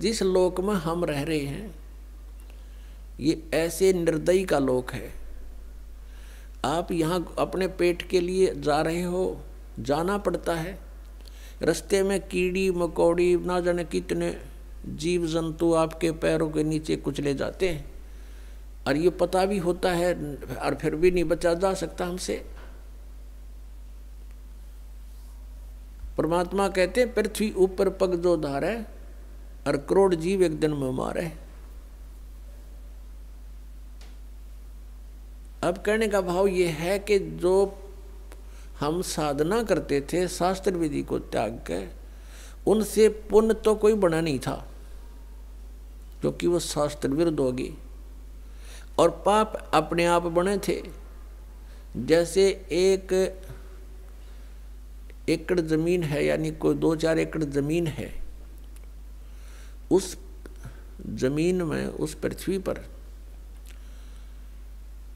जिस लोक में हम रह रहे हैं ये ऐसे निर्दयी का लोक है। आप यहाँ अपने पेट के लिए जा रहे हो, जाना पड़ता है। रास्ते में कीड़ी मकोड़ी ना जाने कितने जीव जंतु आपके पैरों के नीचे कुचले जाते हैं, और ये पता भी होता है और फिर भी नहीं बचा जा सकता हमसे। परमात्मा कहते हैं पृथ्वी ऊपर पग जो धारे और करोड़ जीव एक दिन में मारे। अब कहने का भाव ये है कि जो हम साधना करते थे शास्त्र विधि को त्याग के, उनसे पुण्य तो कोई बना नहीं था क्योंकि वो शास्त्र विरुद्ध होगी, और पाप अपने आप बने थे। जैसे 1 एकड़ जमीन है, यानी कोई 2-4 एकड़ जमीन है, उस जमीन में, उस पृथ्वी पर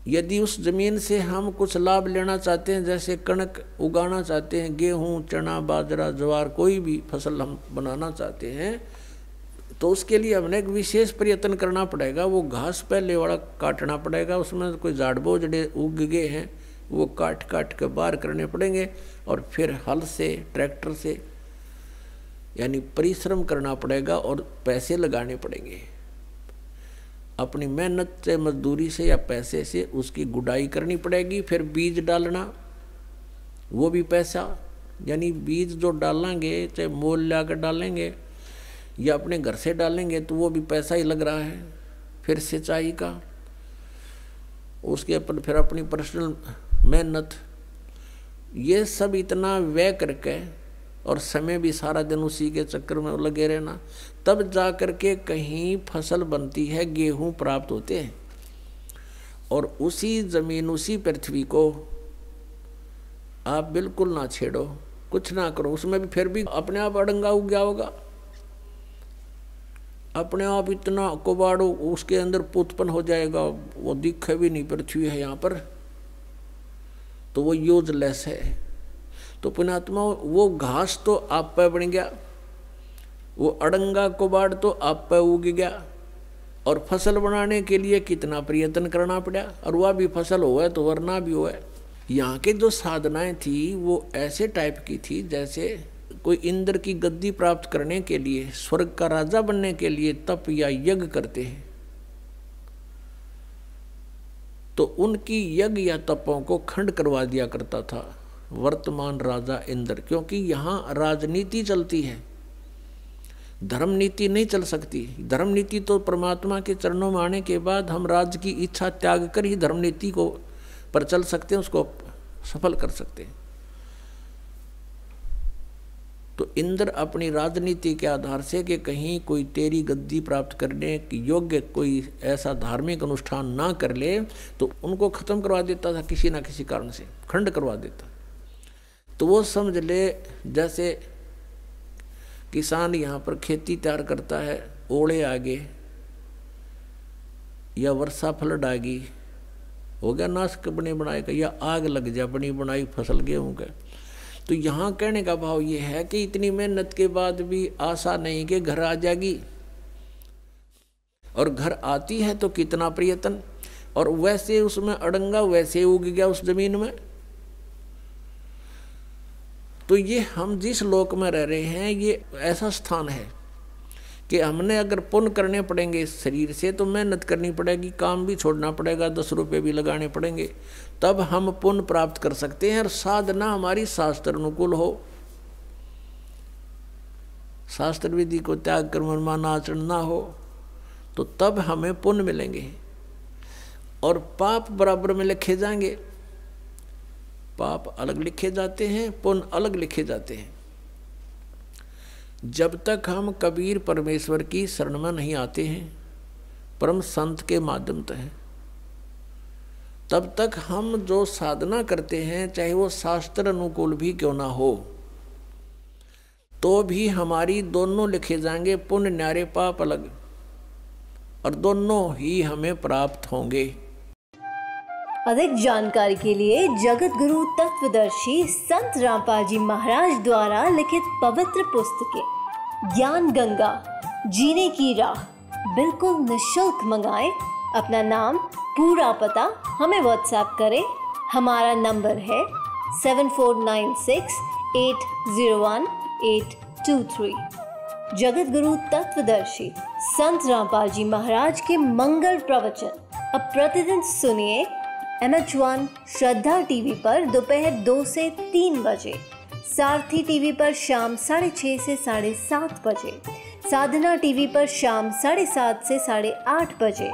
यदि उस जमीन से हम कुछ लाभ लेना चाहते हैं, जैसे कणक उगाना चाहते हैं, गेहूं चना बाजरा ज्वार कोई भी फसल हम बनाना चाहते हैं, तो उसके लिए हमने एक विशेष प्रयत्न करना पड़ेगा। वो घास पहले वाला काटना पड़ेगा, उसमें कोई झाड़ बोझड़े उग गए हैं वो काट काट के बाहर करने पड़ेंगे, और फिर हल से ट्रैक्टर से यानी परिश्रम करना पड़ेगा और पैसे लगाने पड़ेंगे। अपनी मेहनत से, मजदूरी से या पैसे से उसकी गुड़ाई करनी पड़ेगी। फिर बीज डालना, वो भी पैसा, यानी बीज जो डालेंगे चाहे मोल ला कर डालेंगे या अपने घर से डालेंगे तो वो भी पैसा ही लग रहा है। फिर सिंचाई का, उसके ऊपर फिर अपनी पर्सनल मेहनत, ये सब इतना व्यय करके और समय भी सारा दिन उसी के चक्कर में लगे रहना, तब जा कर के कहीं फसल बनती है, गेहूं प्राप्त होते हैं। और उसी जमीन, उसी पृथ्वी को आप बिल्कुल ना छेड़ो, कुछ ना करो, उसमें भी फिर भी अपने आप अड़ंगा उग गया होगा, अपने आप इतना कुबाड़ो उसके अंदर उत्पन्न हो जाएगा, वो दिखे भी नहीं पृथ्वी है यहाँ पर, तो वो यूजलेस है। तो पुण्यात्मा, वो घास तो आप पे बन गया, वो अड़ंगा कुबाड़ तो आप पे उग गया, और फसल बनाने के लिए कितना प्रयत्न करना पड़ा, और वह भी फसल हुआ तो वरना भी हुआ। यहाँ के जो साधनाएं थी वो ऐसे टाइप की थी जैसे कोई इंद्र की गद्दी प्राप्त करने के लिए, स्वर्ग का राजा बनने के लिए तप या यज्ञ करते हैं, तो उनकी यज्ञ या तपों को खंड करवा दिया करता था वर्तमान राजा इंद्र। क्योंकि यहाँ राजनीति चलती है, धर्म नीति नहीं चल सकती। धर्म नीति तो परमात्मा के चरणों में आने के बाद हम राज्य की इच्छा त्याग कर ही धर्म नीति को पर चल सकते हैं, उसको सफल कर सकते हैं। तो इंद्र अपनी राजनीति के आधार से कि कहीं कोई तेरी गद्दी प्राप्त करने की योग्य कोई ऐसा धार्मिक अनुष्ठान ना कर ले, तो उनको खत्म करवा देता था, किसी ना किसी कारण से खंड करवा देता। तो वो समझ ले जैसे किसान यहाँ पर खेती तैयार करता है, ओले आगे या वर्षा फ्लड आ गई, हो गया नाश बने बनाए का, या आग लग जा बनी बनाई फसल गेहूँ का। तो यहाँ कहने का भाव ये है कि इतनी मेहनत के बाद भी आशा नहीं कि घर आ जाएगी, और घर आती है तो कितना प्रयत्न, और वैसे उसमें अड़ंगा वैसे उग गया उस जमीन में। तो ये हम जिस लोक में रह रहे हैं ये ऐसा स्थान है कि हमने अगर पुण्य करने पड़ेंगे इस शरीर से, तो मेहनत करनी पड़ेगी, काम भी छोड़ना पड़ेगा, 10 रुपये भी लगाने पड़ेंगे, तब हम पुण्य प्राप्त कर सकते हैं। और साधना हमारी शास्त्र अनुकूल हो, शास्त्र विधि को त्याग कर मनमाना आचरण ना हो, तो तब हमें पुण्य मिलेंगे और पाप बराबर में लिखे जाएंगे। पाप अलग लिखे जाते हैं, पुण्य अलग लिखे जाते हैं। जब तक हम कबीर परमेश्वर की शरण में नहीं आते हैं, परम संत के माध्यम से हैं, तब तक हम जो साधना करते हैं, चाहे वो शास्त्र अनुकूल भी क्यों ना हो, तो भी हमारी दोनों लिखे जाएंगे, पुण्य न्यारे पाप अलग, और दोनों ही हमें प्राप्त होंगे। अधिक जानकारी के लिए जगत गुरु तत्वदर्शी संत रामपाल जी महाराज द्वारा लिखित पवित्र पुस्तकें ज्ञान गंगा, जीने की राह बिल्कुल निःशुल्क मंगाएं। अपना नाम, पूरा पता हमें व्हाट्सएप करें। हमारा नंबर है 7496801823। जगत गुरु तत्वदर्शी संत रामपाल जी महाराज के मंगल प्रवचन अब प्रतिदिन सुनिए MH1 श्रद्धा टीवी पर दोपहर 2 से 3 बजे, सारथी टीवी पर शाम 6:30 से 7:30 बजे, साधना टीवी पर शाम 7:30 से 8:30 बजे,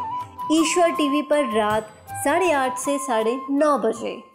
ईश्वर टीवी पर रात 8:30 से 9:30 बजे।